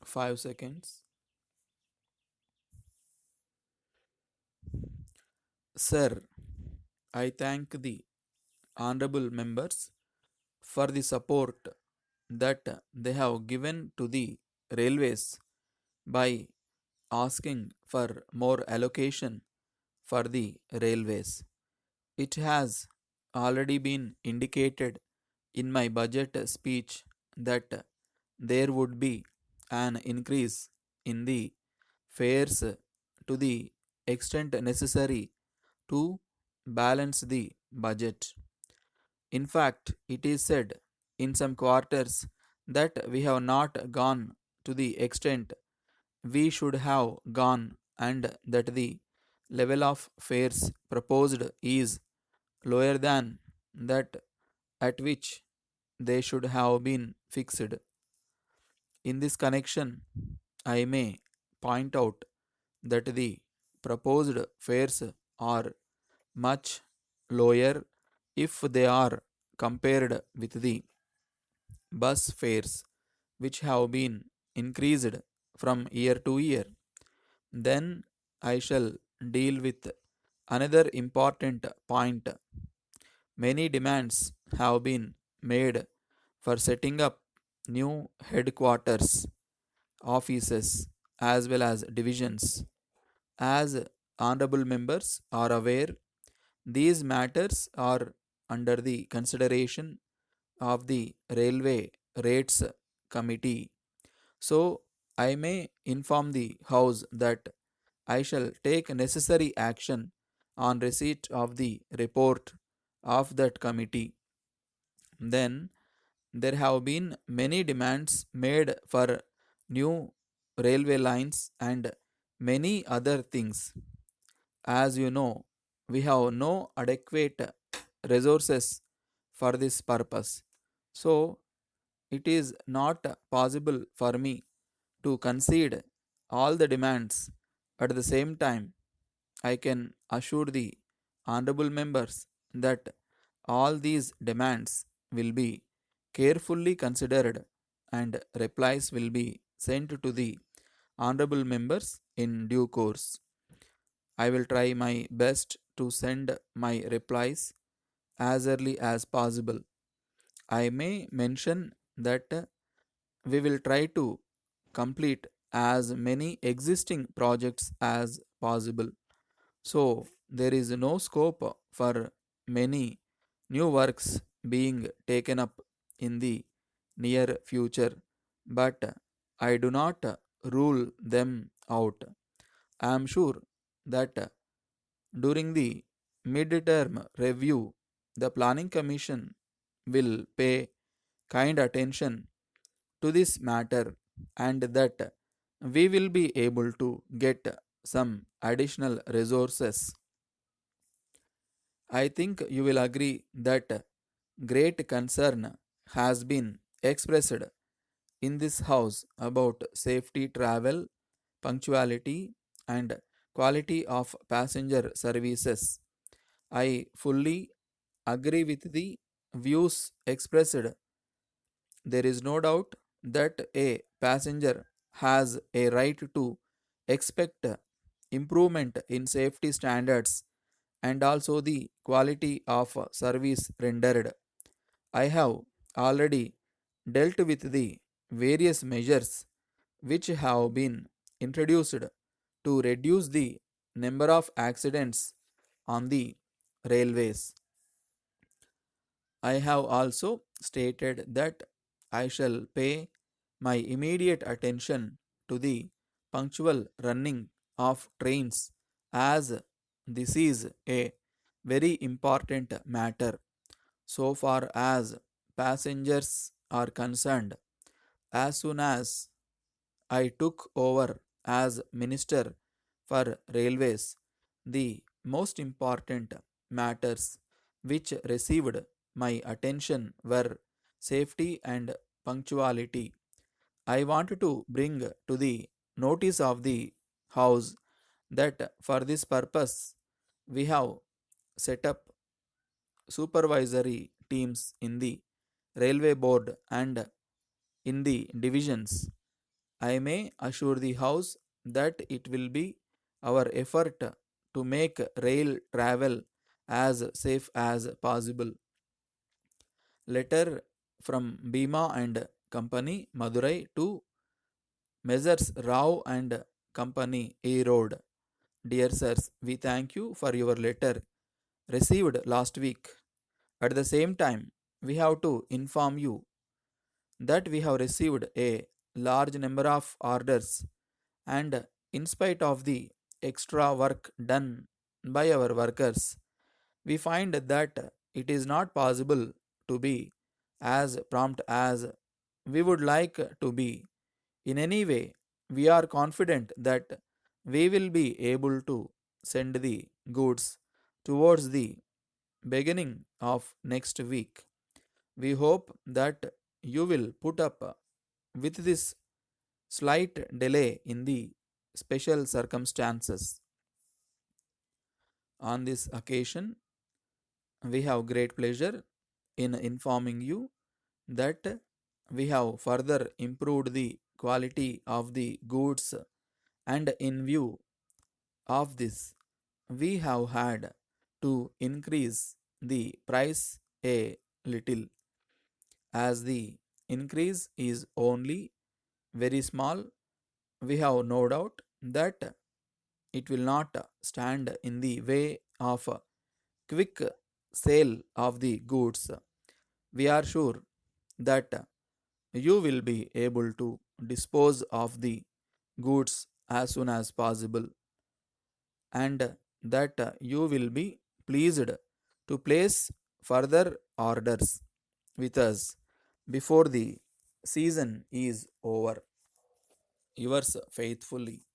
5 seconds. Sir, I thank the honorable members for the support that they have given to the railways by asking for more allocation for the railways. It has already been indicated in my budget speech that there would be an increase in the fares to the extent necessary to balance the budget. In fact, it is said in some quarters that we have not gone to the extent we should have gone, and that the level of fares proposed is lower than that at which they should have been fixed. In this connection, I may point out that the proposed fares are much lower if they are compared with the bus fares, which have been increased from year to year. Then I shall deal with another important point. Many demands have been made for setting up new headquarters, offices, as well as divisions. As honorable members are aware, these matters are under the consideration of the Railway Rates Committee. So, I may inform the House that I shall take necessary action on receipt of the report of that committee. Then, there have been many demands made for new railway lines and many other things. As you know, we have no adequate resources for this purpose. So, it is not possible for me to concede all the demands at the same time. I can assure the honorable members that all these demands will be carefully considered and replies will be sent to the honorable members in due course. I will try my best to send my replies as early as possible. I may mention that we will try to complete as many existing projects as possible. So, there is no scope for many new works being taken up in the near future, but I do not rule them out. I am sure that during the mid-term review, the Planning Commission will pay kind attention to this matter and that we will be able to get some additional resources. I think you will agree that great concern has been expressed in this house about safety travel, punctuality, and quality of passenger services. I fully agree with the views expressed. There is no doubt that a passenger has a right to expect improvement in safety standards and also the quality of service rendered. I have already dealt with the various measures which have been introduced to reduce the number of accidents on the railways. I have also stated that I shall pay my immediate attention to the punctual running of trains as this is a very important matter so far as passengers are concerned. As soon as I took over as Minister for Railways, the most important matters which received my attention were safety and punctuality. I want to bring to the notice of the House that for this purpose we have set up supervisory teams in the railway board and in the divisions. I may assure the House that it will be our effort to make rail travel as safe as possible. Letter from Bhima and Company, Madurai to Messrs. Rao and Company, A Road. Dear sirs, we thank you for your letter received last week. At the same time, we have to inform you that we have received a large number of orders, and in spite of the extra work done by our workers, we find that it is not possible to be as prompt as we would like to be. In any way, we are confident that we will be able to send the goods towards the beginning of next week. We hope that you will put up with this slight delay in the special circumstances. On this occasion, we have great pleasure in informing you that we have further improved the quality of the goods, and in view of this, we have had to increase the price a little. As the increase is only very small, we have no doubt that it will not stand in the way of quick sale of the goods. We are sure that you will be able to dispose of the goods as soon as possible, and that you will be pleased to place further orders with us before the season is over. Yours faithfully,